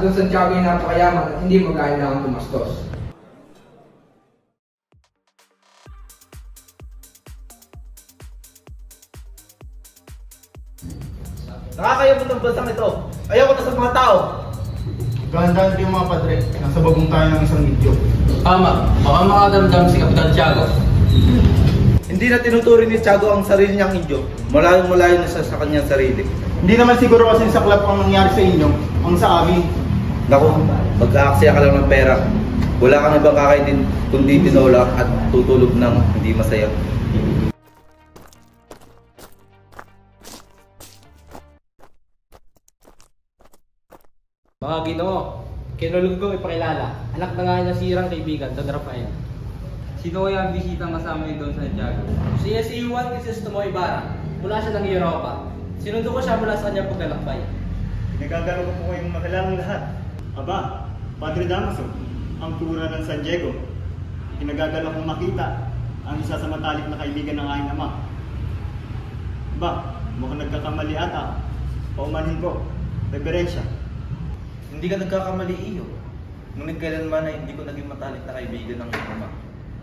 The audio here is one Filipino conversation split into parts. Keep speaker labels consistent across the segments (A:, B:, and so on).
A: Don Santiago ay napakayaman at hindi mag-aalinlangang tumastos.
B: Nakakayabot ang bansang ito. Ayaw ko na sa mga tao.
C: Gandaan yung mga padre. Nasa bagong tayo ng isang medyo.
D: Tama, baka makadamdam si Kapitan Tiago.
B: Hindi na tinuturing ni Tiago ang sarili niyang Indio. Malayong-malayo na siya sa kanyang sarili.
C: Hindi naman siguro kasi saklap ang nangyari sa inyo, ang sa amin.
B: Naku, pagkaaksaya ka lang ng pera. Wala kang ibang kakainin kundi tinola at tutulog ng hindi masaya.
D: Mga Ginoo, kinulog kong ipakilala. Anak na nga nasirang kaibigan, Don Rafael. Sino kaya ang bisitang kasama ni Don Santiago? Siya si Juan Crisostomo Ibarra. Mula siya ng Europa. Sinundo ko siya mula sa kanyang paglalakbay.
E: Pinagagano ko po kayong makilalang lahat. Aba, Padre Damaso, ang kura ng San Diego. Pinagagano kong makita ang isa sa matalik na kaibigan ng aking ama. Aba, mukhang nagkakamali ata. Paumanhin ko, reverensya.
B: Hindi ka nagkakamali iyo. Ngunit kailanman ay hindi ko naging matalik na kaibigan ng iyong ama.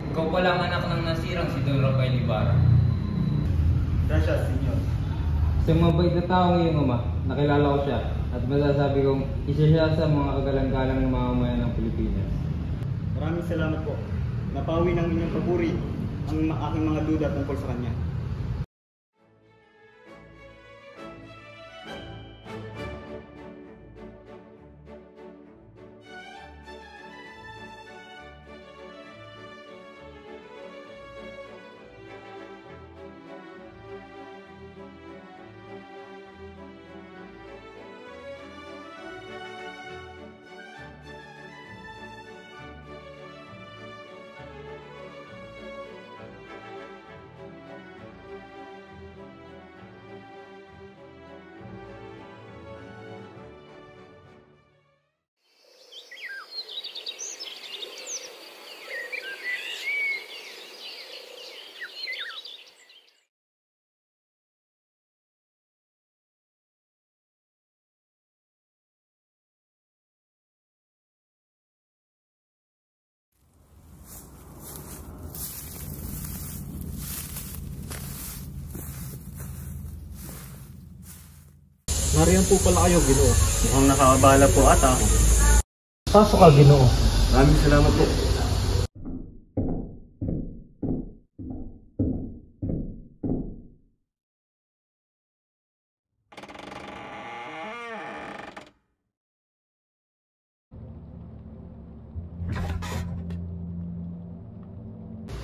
D: Ikaw pala ang anak ng nasirang si Don Rafael Ibarra.
E: Gracias, Senyor.
F: Sa mabait na taong iyong ama, nakilala ko siya at masasabi kong isa siya sa mga kagalang-galang ng mamamayan ng Pilipinas.
E: Maraming salamat po. Napawi ng inyong papuri ang aking mga duda tungkol sa kanya.
C: Nariyan po pala kayo, Ginoo.
E: Mukhang nakakabala po ata ako.
C: Pasok ka, Ginoo.
E: Maraming salamat po.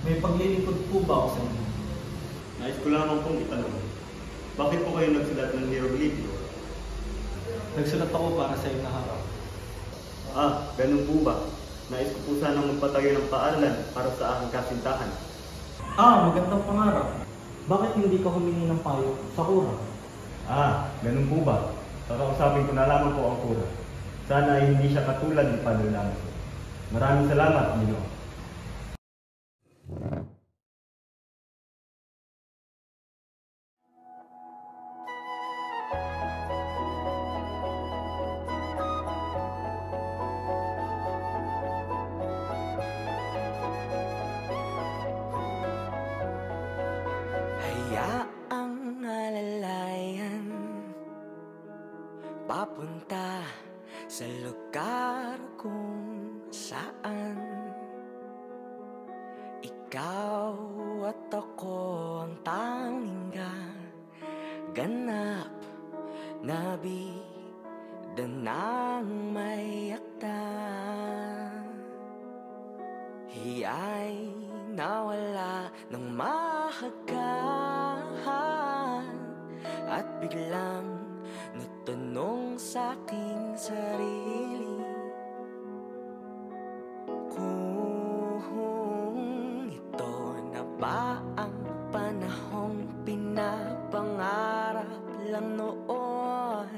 C: May paglilingkod po ba ako sa inyo?
E: Nais ko lamang pong itanong. Bakit po kayo nagsulat ng hieroglifo?
C: Nagsulat ako para sa iyong naharap.
E: Ah, ganun po ba? Nais ko po sanang magpatayo ng paaralan para sa aking kasintahan.
C: Magandang pangarap. Bakit hindi ka humingi ng payo sa kura?
E: Ah, ganun po ba? Kakausapin ko na lamang po ang kura. Sana ay hindi siya katulad ni Padre Damaso. Maraming salamat, Ginoo.
G: Hayaang alalayan papunta sa lugar kung saan ikaw at ako ang tanging ganap na bida ng may akda. Hiya'y nawala ng mahagkan at biglang natanong sa aking sarili kung ito na ba ang panahong pinapangarap lang noon.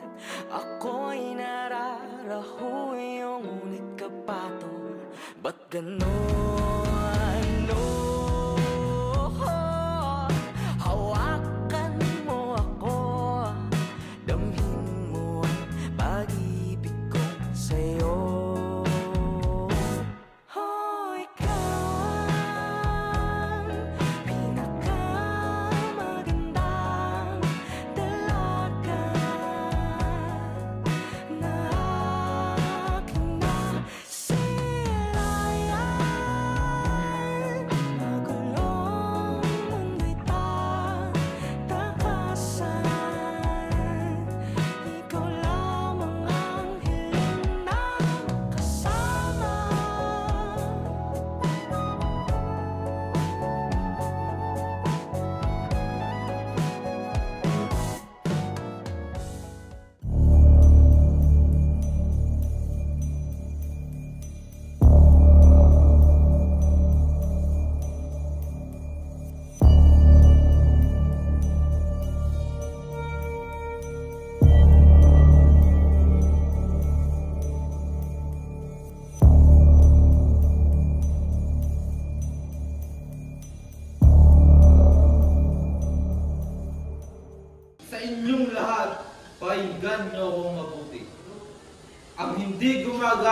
G: Ako'y nararahoy yung ngunit kapatol, ba't ganon? No, hawakan mo ako, damhin mo ang pag-ibig ko sa'yo.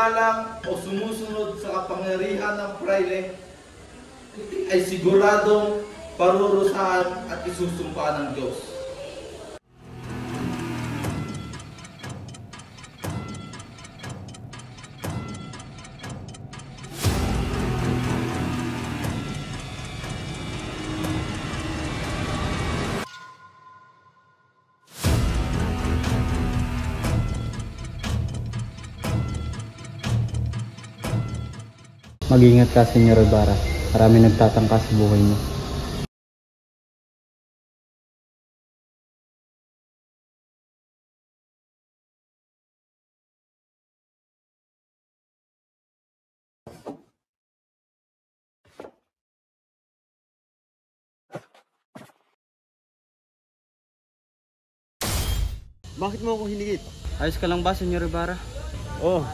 B: sumagalang o sumusunod sa kapangyarihan ng prayle ay siguradong parurusahan at isusumpa ng Diyos.
H: Mag-ingat ka, Senyor Ibarra. Marami nagtatangka sa buhay mo.
E: Bakit mo ako hinigit?
H: Ayos ka lang ba, Senyor Ibarra?
E: Oh,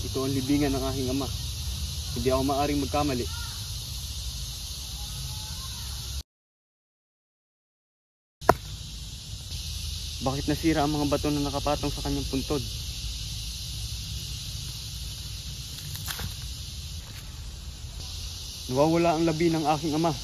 E: ito ang libingan ng aking ama. Hindi ako maaring magkamali. Bakit nasira ang mga bato na nakapatong sa kanyang puntod? Nawawala ang labi ng aking ama.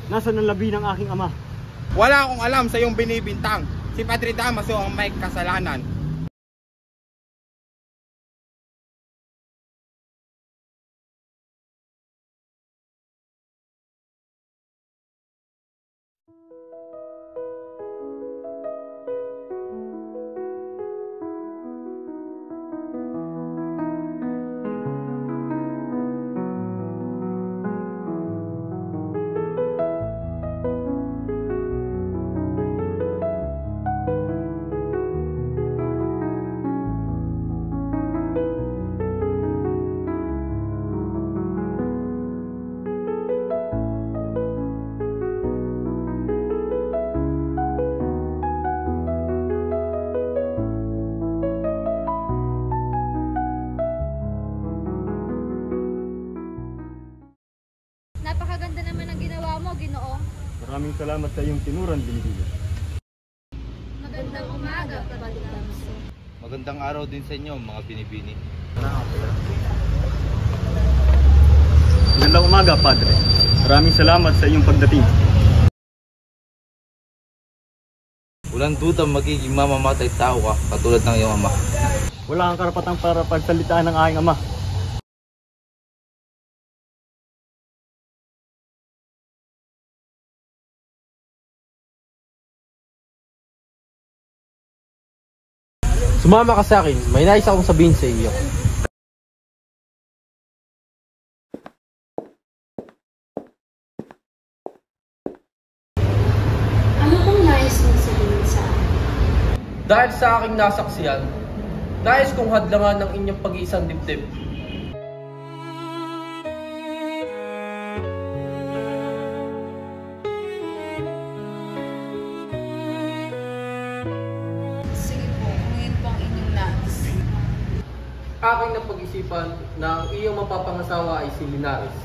E: Nasaan ang labi ng aking ama?
I: Wala akong alam sa iyong binibintang. Si Padre Damaso ang may kasalanan.
J: Napakaganda naman ang ginawa mo, Ginoong.
E: Maraming salamat sa iyong tinuran, Binibining.
J: Magandang umaga, Padre Damaso.
B: Magandang araw din sa inyo, mga binibini.
E: Magandang umaga, Padre. Maraming salamat sa iyong pagdating.
B: Walang duda magiging mamamatay tao ka katulad ng iyong ama.
E: Wala kang karapatang para pagsalitaan ng aking ama.
D: Sumama ka sa akin, may nais akong sabihin sa iyo.
J: Ano pong nais mong sabihin sa akin?
D: Dahil sa aking nasaksiyan, nais kong hadlangan ng inyong pag-iisang dibdib.
J: Sige po, kung yun po ang inyong nais.
D: Aking napag-isipan na ang iyong mapapangasawa ay si Linares.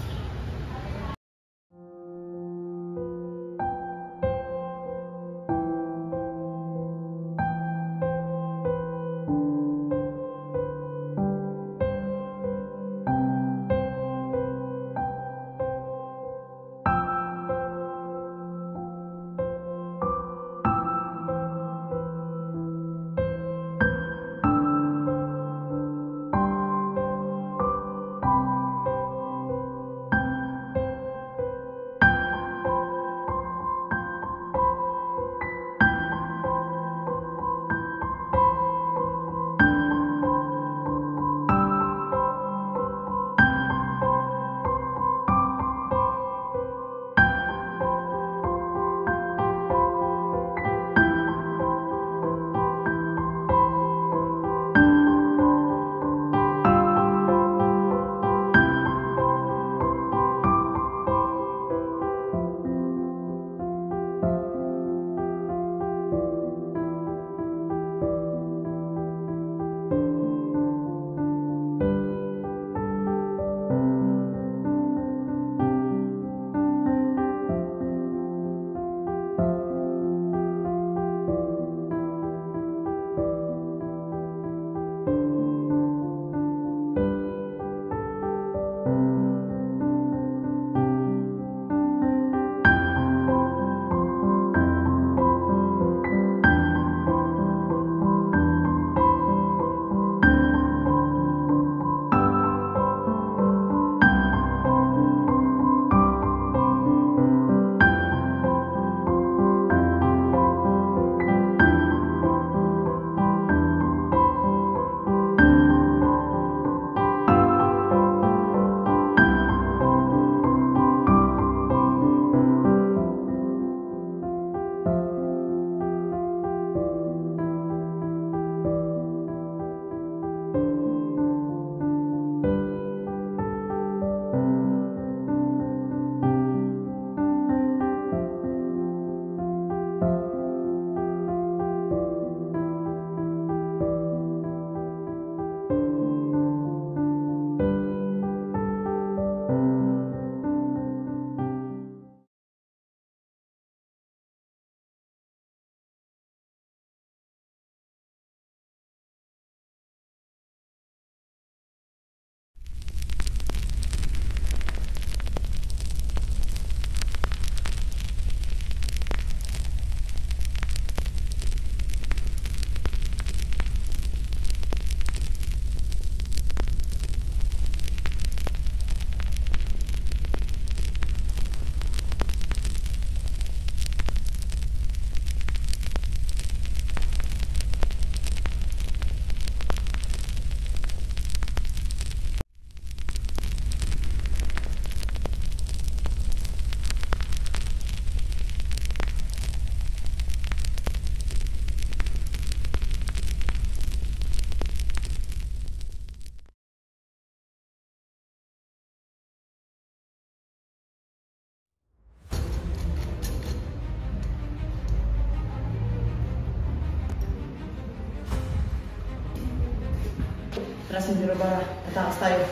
C: Tara, Senyor Ibarra. Tatakas tayo.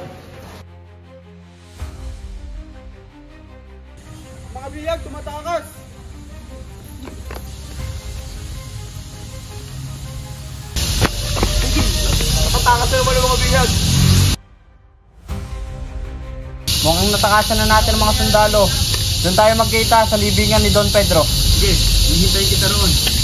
I: Mga biyag, tumatakas! Tumatakas na naman ang mga biyag!
H: Mukhang natakasan na natin ang mga sundalo. Doon tayo magkita sa libingan ni Don Pedro.
D: Sige, hihintay kita roon.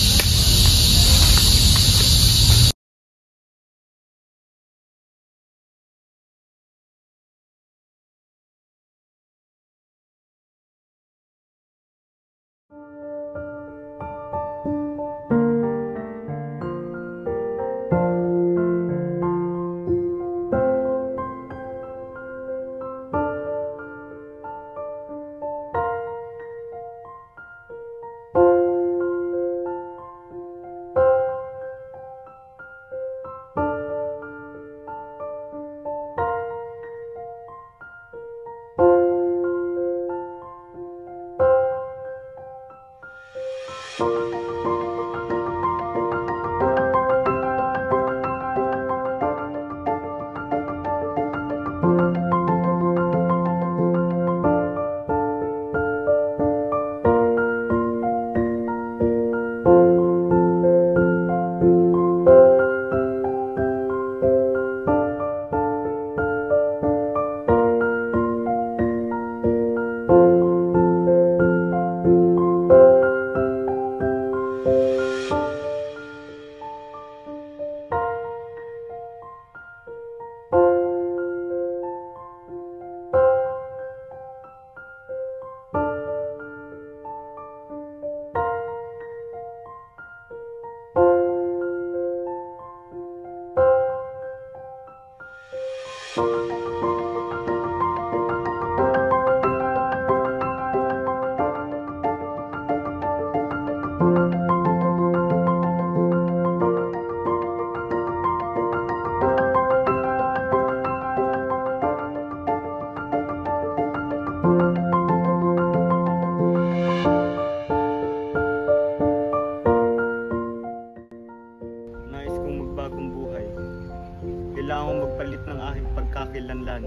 E: Nais kong magbagong buhay. Kailangan kong magpalit ng aking pagkakilanlan.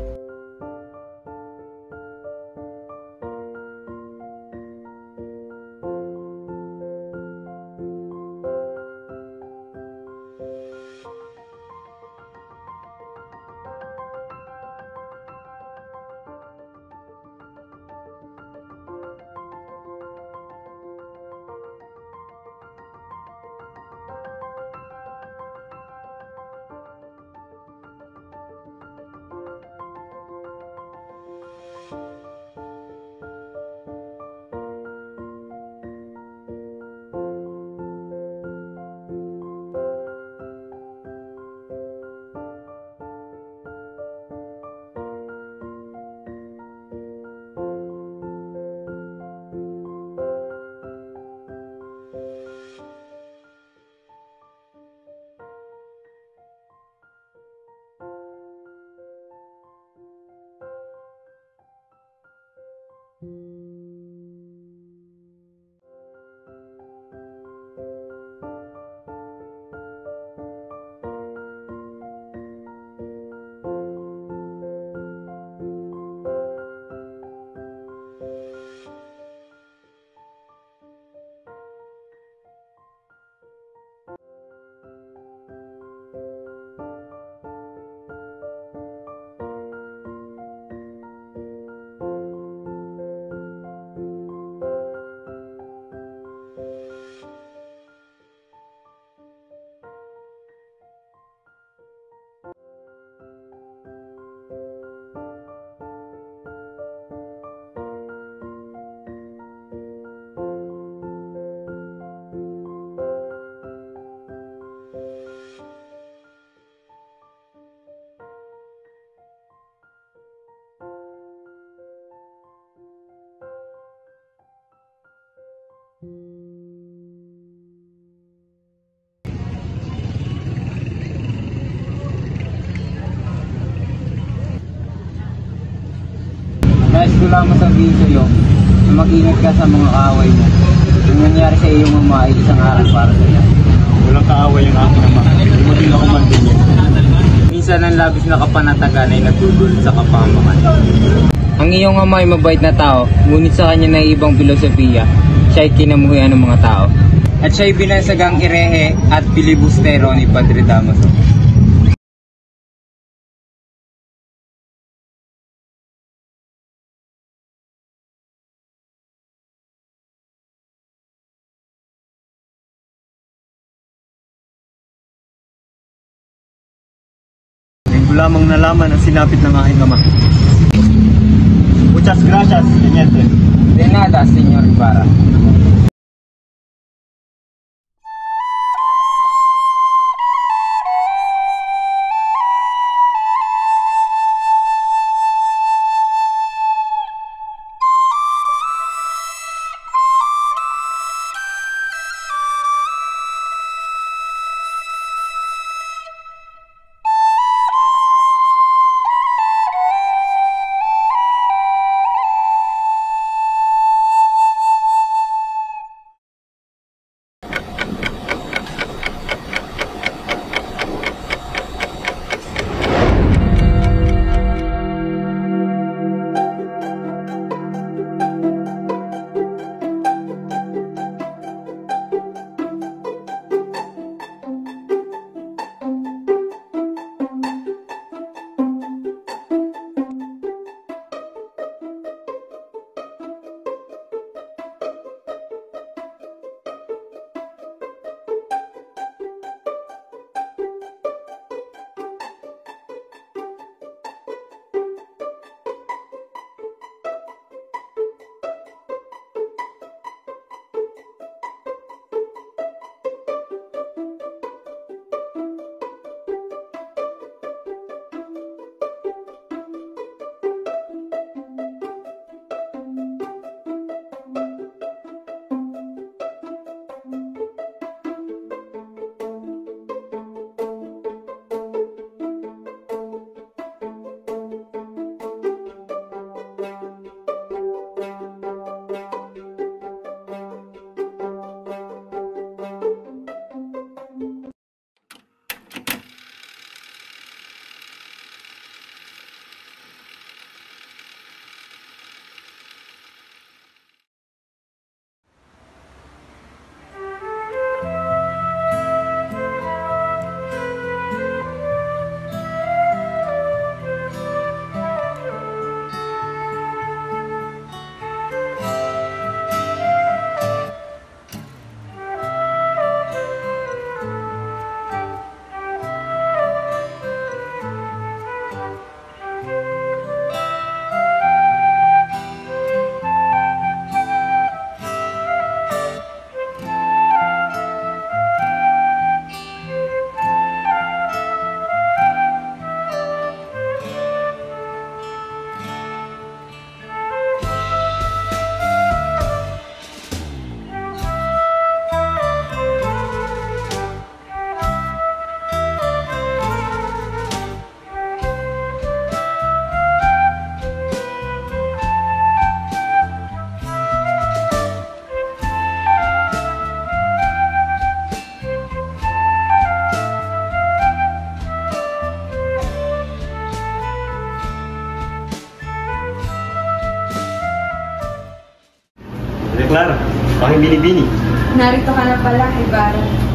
H: Nais ko lang masabihin sa iyo na mag-ingat ka sa mga kaaway mo. Yung nangyari sa iyong ama ay isang aral para sa iyo.
E: Walang kaaway ang aking ama. Hindi mo din ako mantingin.
F: minsan ang labis na kapanatagan ay nagdudulot sa kapahamakan. Ang iyong ama ay mabait na tao, ngunit sa kanya na ibang filosofiya, siya ay kinamuhian ng mga tao. At siya ay binansagang irehe at pilibustero ni Padre Damaso.
E: Ngayon ko lamang nalaman ang sinapit ng aking ama. Muchas gracias, Teniente.
F: De nada, Senyor Ibarra.
E: Clara, bakit binibini?
J: Narito ka na pala, Ibarra.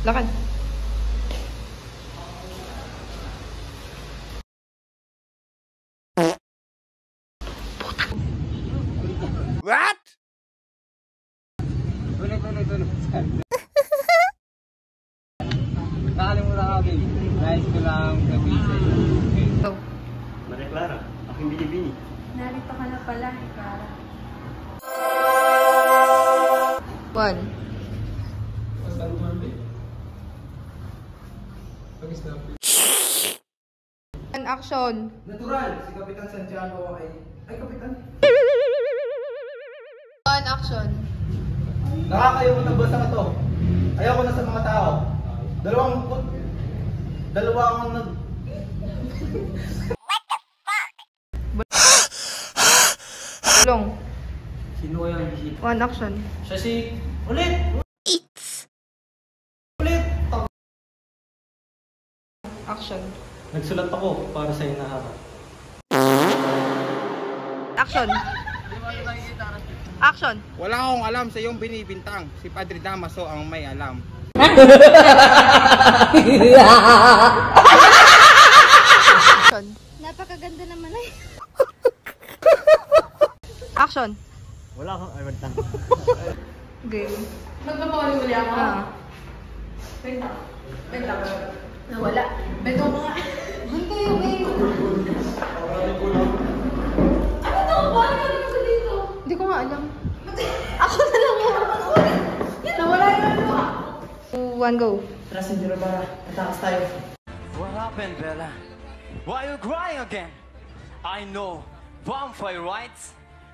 J: Lakad.
I: What?
H: Ulit. Nakalimutan ko, babe. Nais ko lang sabihin sa iyo.
J: Go.
E: Maria Clara, aking binibini.
J: Narito ka na pala, Ibarra. 1. An action.
A: Natural, si Kapitan Santiago ay Kapitan.
J: 1 action.
B: Nakakayaw na ba sa to? Ayaw ko na sa mga tao. Dalawa akong nag...
J: Long.
D: Sino kaya ang bisita?
J: 1 action.
D: Siya si... Ulit!
J: Action.
C: Nagsulat ako para sa inaharap.
J: Action. Action.
I: Wala akong alam sa iyong binibintang. Si Padre Damaso ang may alam.
J: Action.
K: Napakaganda naman ay.
J: Action.
E: Wala akong... Ay, wag
J: Game.
K: Magpapakuli ako.
J: Wait lang.
K: Nawala. Beto ko nga. Doon kayo, babe. Ano to? Bakit ka naman dito?
J: Hindi ko nga alam.
K: Ako na lang yan. Nawala yung ano.
J: 1 go.
D: Tara, si Dirabara. Atakas tayo.
G: What happened, Bella? Why are you crying again? I know. Vampire, right?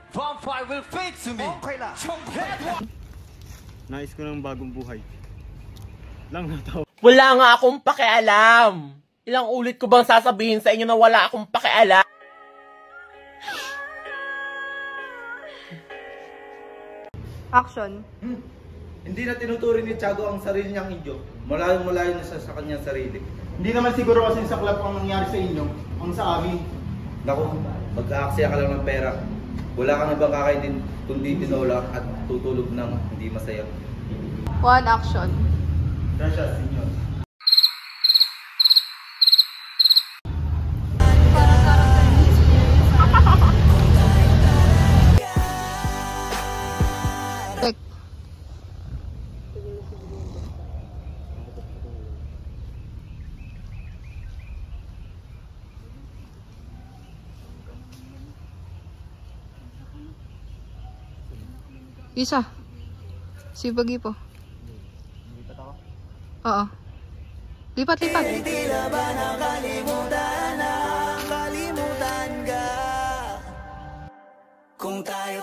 G: Vampire will fade to me. Okay lang.
E: Nais ko ng bagong buhay. Lang na tao.
L: Wala nga akong pakialam. Ilang ulit ko bang sasabihin sa inyo na wala akong pakialam?
J: Action.
B: Hindi na tinuturing ni Tiago ang sarili niyang inyo. Malayo-malayo na siya sa kanyang sarili.
C: Hindi naman siguro kasi saklap ang nangyari sa inyo, ang sa amin.
B: Naku, magkaaksaya ka lang ng pera. Wala kang ibang kakainin kundi tinola at tutulog ng hindi masaya.
J: 1 action.
C: Gracias, senyor.
J: Check. Isa. Si Bagi po.
E: Lipat ako.
J: Oo. Lipat.
G: Hindi na ba nakalimutan ka? Kung tayo